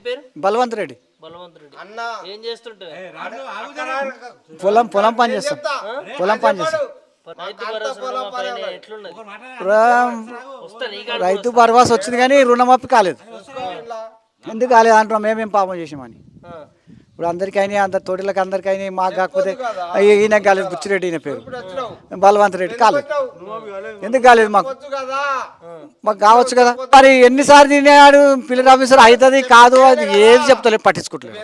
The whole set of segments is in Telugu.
పేరు? బలవంత్ రెడ్డి. బలవంత్ రెడ్డి ఏం చేస్తుంటారు? పొలం పని చేస్తాం. పొలం పని చేస్తాం. రైతు భరోసా రుణమాఫీ ఎట్లున్నది? రైతు భరోసా వచ్చింది కానీ రుణమాఫీ కాలేదు. ఎందుకు కాలేదు అంటున్నాం, మేమేం పాపం చేసామని. ఇప్పుడు అందరికైనా అందరి తోటలకు అందరికైనా మాకు కాకపోతే ఈయన కాలేదు. బుచ్చిరెడ్డి ఈయన పేరు బలవంత్ రెడ్డి కాలేదు. ఎందుకు కాలేదు? మాకు కావచ్చు కదా. మరి ఎన్నిసార్లు తినేవాడు పిల్లల ఆఫీసర్ అవుతుంది కాదు అది ఏది చెప్తలేదు, పట్టించుకోవట్లేదు.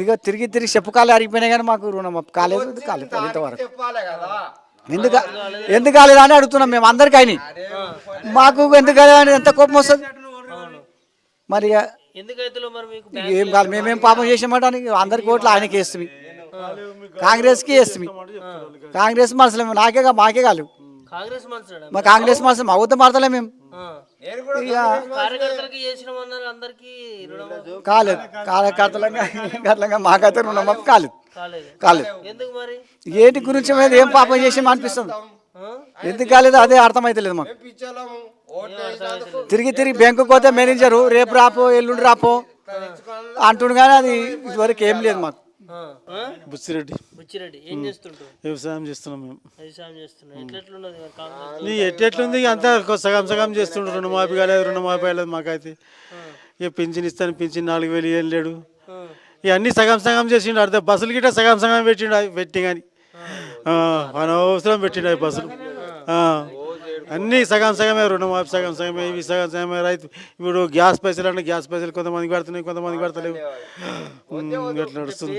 ఇక తిరిగి తిరిగి చెప్పుకాలే అరిగిపోయినాయి కానీ మాకు రుణమాఫీ కాలేదు. కాలేదు ఇంతవరకు. ఎందుకు కాలేదు అని అడుగుతున్నాం మేము అందరికైనా. మాకు ఎందుకు కాలేదు ఎంత కోపం వస్తుంది మరి. ఏం కాదు, మేమేం పాపం చేసామంటానికి అందరికి ఓట్లు ఆయనకి వేస్తుంది, కాంగ్రెస్కి వేస్తుంది. కాంగ్రెస్ మనసులే మాకే కాదు. మా కాంగ్రెస్ మనసు మా ఊత మారతలే మేము. కాలేదు కార్యకర్తలంగా మాకైతే రుణమాఫీ కాలేదు. ఏంటి గురించి ఏం పాపం చేసామో అనిపిస్తుంది. ఎందుకు కాలేదు అదే అర్థమైతలేదు మాకు. తిరిగి తిరిగి బ్యాంకుకి పోతే మేనేజరు రేపు రాపో ఎల్లుండి రాపో అంటుండు కానీ అది ఇదివరకు ఏం లేదు మాకు. బుచ్చిరెడ్డి వ్యవసాయం చేస్తున్నాం మేము. ఎట్లెట్లుంది అంతా సగం సగం చేస్తుండ్రు. రుణమాఫీ కాలేదు, రుణమాఫీ కాలేదు. మాకైతే ఇక పింఛన్ ఇస్తాను, పింఛన్ 4,000 ఏం లేడు. ఇవన్నీ సగం సగం చేసిండు. అర్థం బస్సులు గిట్ట సగం సగం పెట్టి కానీ అనవసరం పెట్టిండు అవి బస్సులు. అన్నీ సగం సగమే, రుణమాఫీ సగం సగమే, ఇవి సగం సగమే. రైతు ఇప్పుడు గ్యాస్ పైసలు అంటే గ్యాస్ పైసలు కొంతమందికి పడుతున్నాయి, కొంతమందికి పడతలేవు. ఎట్లా నడుస్తుంది?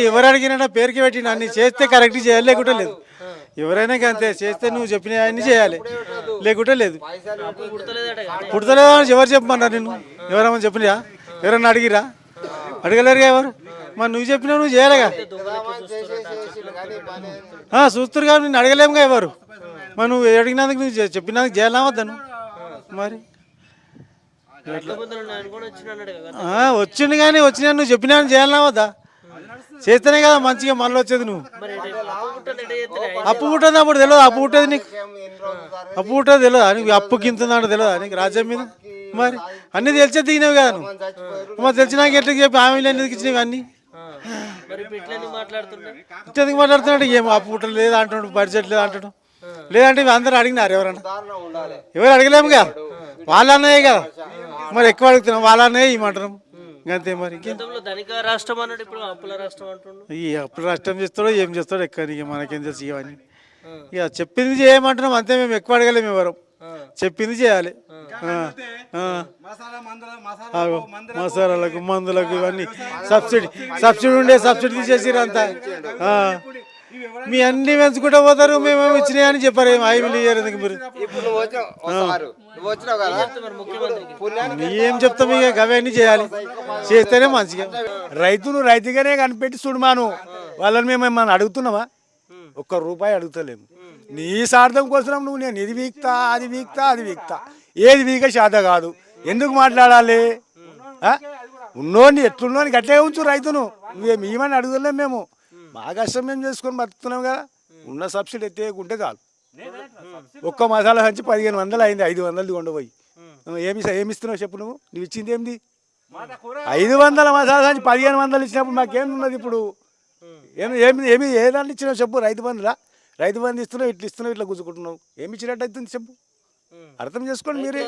ఎవరు అడిగినా పేరుకి పెట్టిన అన్ని చేస్తే కరెక్ట్ చేయాలి, లేకుంటే లేదు. ఎవరైనా అంతే, చేస్తే నువ్వు చెప్పిన అన్ని చేయాలి, లేకుంటే లేదు. పుడతలేదా అని ఎవరు చెప్పమన్నారు? నిన్ను ఎవరమ్మని చెప్పినా? ఎవరన్నా అడిగిరా? అడగలేరుగా ఎవరు. మరి నువ్వు చెప్పినా నువ్వు చేయాలిగా. చూస్తారు కానీ నేను అడగలేముగా ఎవరు. మరి నువ్వు అడిగినందుకు నువ్వు చెప్పినందుకు చేయాలా వద్దను మరి. వచ్చిండు కానీ వచ్చినా నువ్వు చెప్పినా చేయాలా వద్దా? చేస్తేనే కదా మంచిగా మళ్ళీ వచ్చేది. నువ్వు అప్పు పుట్టదు అప్పుడు తెలియదు. అప్పు పుట్టేది నీకు, అప్పు పుట్టేది తెలియదా నీకు? అప్పు గింతుందంటే తెలియదా నీకు? రాజ్యం మీద మరి అన్నీ తెలిసే దిగినవి కదా నువ్వు. మరి తెలిసినాక ఎట్లా చెప్పి హామీలు ఎందుకు ఇచ్చినవి అన్నీ? ఎందుకు మాట్లాడుతున్నాడు? ఏమో అప్పు పుట్టలు లేదా అంటున్నాడు, బడ్జెట్ లేదా అంటాడు. లేదంటే అందరూ అడిగినారు ఎవరన్నా? ఎవరు అడగలేముగా, వాళ్ళ అన్నయ్యే కదా. మరి ఎక్కువ అడుగుతున్నాం, వాళ్ళ అన్నయ్య ఇవ్వమంటారు అంతే. మరి ఈ అప్పుల రాష్ట్రం చేస్తాడో ఏం చేస్తాడో ఎక్కడ మనకేం తెలుసు. ఇవన్నీ ఇక చెప్పింది చేయమంటున్నాం అంతే. మేము ఎక్కువ అడగలేము ఎవరు. చెప్పింది చేయాలి. మసాలాలకు మందులకు ఇవన్నీ సబ్సిడీ ఉండే సబ్సిడీ తీసేసారు అంతా. మీ అన్ని పెంచుకుంటూ పోతారు, మేమేమి ఇచ్చినాయి అని చెప్పారు. ఏం హామీలు ఇయ్యారు ఎందుకు మీరు? ఏం చెప్తాం? ఇక అవన్నీ చేయాలి, చేస్తేనే మంచిగా. రైతును రైతుగానే కనిపెట్టి చూడమాను. వాళ్ళని మేము ఏమన్నా అడుగుతున్నావా? ఒక్క రూపాయి అడుగుతలేము. నీ స్వార్థం కోసం నువ్వు నేను ఇది వీక్తా అది వీక్తా అది వీక్తా, ఏది వీక శాత కాదు. ఎందుకు మాట్లాడాలి? ఉన్నోని ఎట్లున్నోని గట్లే ఉంచు రైతును. మేమని అడుగుతలేము. మేము మా కష్టం మేము చేసుకొని బతుకుతున్నాం కదా. ఉన్న సబ్సిడీ ఎత్తేయకుంటే చాలు. ఒక్క మసాలా సంచి 1500 అయింది, 500 కొండపోయి. ఏమిస్తున్నావు చెప్పు? నువ్వు ఇచ్చింది ఏంది? 500 మసాలా సంచి 1500 ఇచ్చినప్పుడు మాకేమున్నది ఇప్పుడు? ఏమి ఏదాన్ని ఇచ్చినావు చెప్పు? రైతు బంధురా? రైతు బంధు ఇస్తున్నావు, ఇట్లా గుంజుకుంటున్నావు. ఏమి ఇచ్చినట్టు అవుతుంది చెప్పు? అర్థం చేసుకోండి మీరే.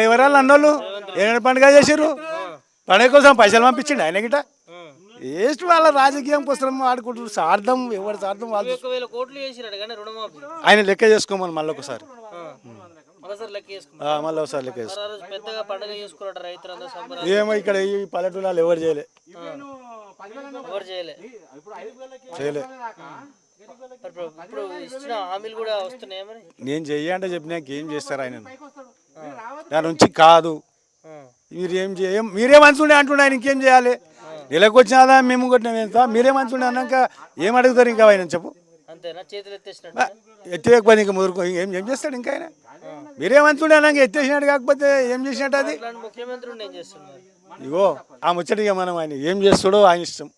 ఎవరాళ్ళు అన్నోళ్ళు ఏమైనా పండుగ చేసారు? పండుగ కోసం పైసలు పంపించండి ఆయన గిట. వేస్ట్ వాళ్ళ రాజకీయం కోసం ఆడుకుంటారు. స్వార్థం, ఎవరి స్వార్థం వాళ్ళు. ఆయన లెక్క చేసుకోమని మళ్ళీ ఒకసారి మళ్ళీ ఒకసారి లెక్క చేసుకో. ఏమో ఇక్కడ ఈ పల్లెటూళ్ళు ఎవరు చేయలే. నేను చెయ్యంటే చెప్పినాక ఏం చేస్తారు ఆయన? దాని నుంచి కాదు. మీరే మంచి ఉండే అంటుండే, ఆయన ఇంకేం చేయాలి? నెలకు వచ్చినాదా మేము కొట్టినాం ఎంత? మీరే మంచి ఉండే అన్నాక ఏం అడుగుతారు ఇంకా ఆయన? చెప్పు. ఎత్తేయకపోతే ఇంకా ముదురుకో ఏం చేస్తాడు ఇంకా ఆయన? మీరే మంచి ఉండే అన్నాక ఎత్తేసినట్టు కాకపోతే ఏం చేసినట్టు అది? ఇగో ఆ ముచ్చటిగా మనం ఆయన ఏం చేస్తాడో ఆయన ఇష్టం.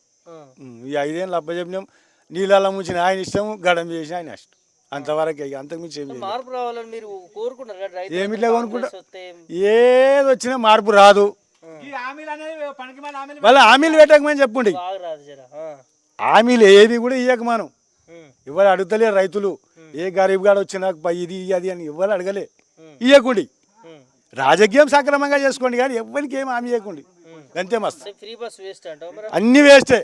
ఈ 5 ఏళ్ళు అబ్బ చెప్పినాం. నీళ్ళ ముంచిన ఆయన ఇష్టం, గడం చేసిన ఆయన ఇష్టం. అంతవరకు ఇక అంతకుమించి ఏం లేదు. మార్పు రావాలని మీరు కోరుకున్నారు కదా రైతు ఏమిట్లా కొనుక్కుంటా వస్తే ఏది వచ్చినా మార్పు రాదు. వాళ్ళ హామీలు పెట్టకమని చెప్పుండి. బాగా రాదు జర హామీలు ఏది కూడా ఇయ్యక మనం ఇవాళ అడుగుతలేరు రైతులు. ఏ గరీబ్ గాడు వచ్చినా ఇది అది అని ఇవ్వాలి అడగలే. ఇయ్యకుండి రాజకీయం సక్రమంగా చేసుకోండి కానీ ఎవరికి ఏం హామీ ఇవ్వకండి. అంతే మస్తు ఫ్రీ బస్ వేస్ట్ అంటావు మరి అన్నీ వేస్టే.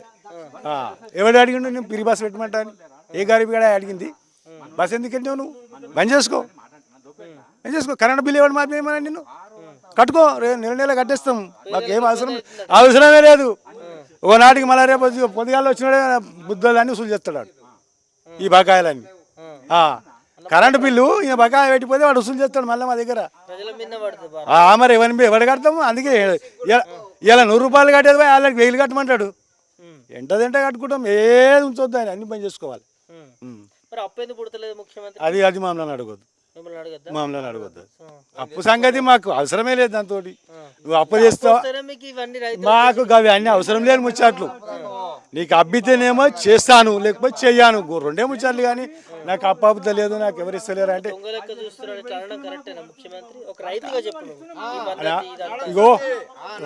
ఎవడు అడిగిండు నేను ఫ్రీ బస్ పెట్టమంటా అని? ఏ గరీబ్ గడ అడిగింది? బస్ ఎందుకు వెళ్ళావు నువ్వు? బంద్ చేసుకో, బంద్ చేసుకో. కరెంట్ బిల్ ఎవడు మాత్రమేమన్నా నిన్ను కట్టుకో, నెల నెల కట్టేస్తాం. మాకేం అవసరమే లేదు. ఓనాటికి మళ్ళీ రేపు పొద్దుగాల్లో వచ్చినాడే బుద్ధులన్నీ వసూలు చేస్తాడు వాడు ఈ బకాయిలన్నీ. కరెంటు బిల్లు ఈయన బకాయి పెట్టిపోతే వాడు వసూలు చేస్తాడు మళ్ళీ మా దగ్గర. ప్రజల మీద పడుతుంది మరి ఎవరు కడతాము? అందుకే ఇలా 100 రూపాయలు కట్టేది పోయి వాళ్ళకి 1000 కట్టమంటాడు. ఎంటదంటే కట్టుకుంటాం, ఏది ఉంచొద్దు ఆయన అన్ని పని చేసుకోవాలి. మరి అప్పు ఎందుకు పుడతలేదు ముఖ్యమంత్రి? అది మమ్మల్ని అడగొద్దు, మిమ్మల్ని అడగద్దా? మమ్మల్ని అడగొద్దు. అప్పు సంగతి మాకు అవసరమే లేదు. దాంతో నువ్వు అప్పు చేస్తావు, మీకు ఇవన్నీ రైతు మాకు అవి అన్ని అవసరం లేని ముచ్చట్లు. నీకు అబ్బితేనేమో చేస్తాను, లేకపోతే చెయ్యాను, రెండే ముచ్చట్లు. కానీ నాకు అప్పు తెలియదు, నాకు ఎవరు ఇస్తలేరు అంటే దొంగ లెక్క చూస్తున్నాడు అనడం కరెక్టేనా ముఖ్యమంత్రి? ఒక రైతుగా చెప్పు నువ్వు. ఈ పద్ధతి ఇదంతా. ఇగో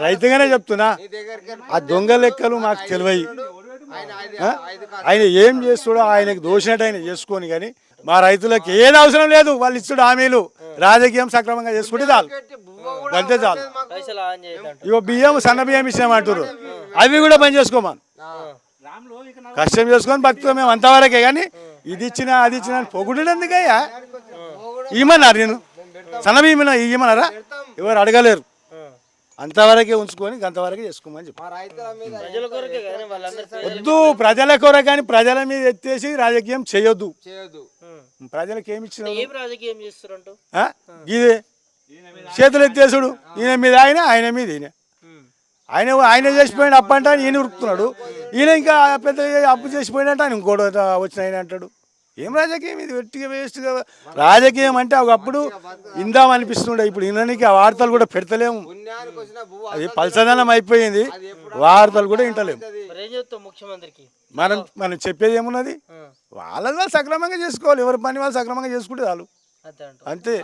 రైతుగానే చెప్తున్నా, ఆ దొంగ లెక్కలు మాకు తెలివయి. ఆయన ఏం చేస్తాడో ఆయనకు దోషినట్టు ఆయన చేసుకొని, కానీ మా రైతులకు ఏది అవసరం లేదు. వాళ్ళు ఇస్తుడు హామీలు రాజకీయం సక్రమంగా చేసుకుంటే చాలు, అంతే చాలు. పైసలు ఆన్ చేయదంట. ఇగో బియ్యం సన్న బియ్యం ఇచ్చామంటారు, అవి కూడా పని చేసుకోమని కష్టం చేసుకొని బతుకుతాం మేము అంతవరకే. కానీ ఇది ఇచ్చినా అది ఇచ్చినా పొగుడు ఎందుకయ్యా? ఇమ్మన్నారు నేను సన్న బియ్యం ఇవ్వమన్నారా? ఎవరు అడగలేరు. అంతవరకే ఉంచుకొని అంతవరకే చేసుకోమని చెప్పి ప్రజల కొరకే కదా వాళ్ళందరూ. వద్దు ప్రజల కొర, కానీ ప్రజల మీద ఎత్తేసి రాజకీయం చేయొద్దు. ప్రజలకు ఏమి ఇచ్చిన ఏం రాజకీయం చేస్తారంటూ ఇదే చేతులు ఎత్తేసుడు. ఈయన మీద ఆయన, ఆయన మీద ఈయన. ఆయన చేసిపోయిన అప్పు అంటే ఈయన ఉరుకుతున్నాడు. ఈయన ఇంకా పెద్ద అప్పు చేసిపోయినట్టు ఆయన ఇంకోటి వచ్చిన ఆయన అంటాడు. ఏం రాజకీయం ఇది? వెట్టిగా వేస్ట్గా. రాజకీయం అంటే ఒకప్పుడు ఇందాం అనిపిస్తుండే, ఇప్పుడు ఈయనకి ఆ వార్తలు కూడా పెడతలేము. అది పల్సదనం అయిపోయింది, వార్తలు కూడా వింటలేము. ఏం చెప్తావు ముఖ్యమంత్రికి? మనం చెప్పేది ఏమున్నది? వాళ్ళ వాళ్ళు సక్రమంగా చేసుకోవాలి, ఎవరి పని వాళ్ళు సక్రమంగా చేసుకుంటే చాలు, అంతే.